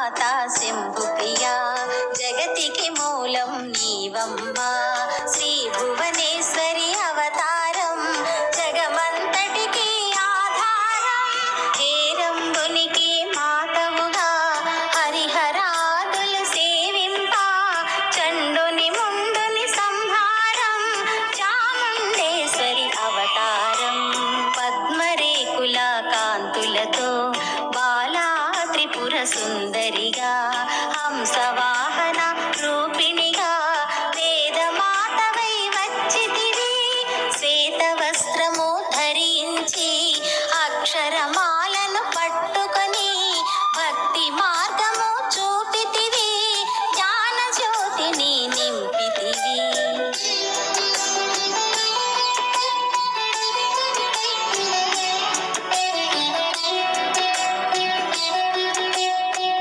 మాతా శంభు ప్రియా జగతికి మూలం నీవమ్మా శ్రీ భువనేశ్వరి అవతారం జగమంతటికి ఆధారం హేరంబునికి మాతవుగా హరిహరాదులు సేవింప చండుని ముందుని సంహారం చాముండేశ్వరి అవతారం పద్మరేకుల కాంతులతో బాలా త్రిపుర సుందరిగా హంసవా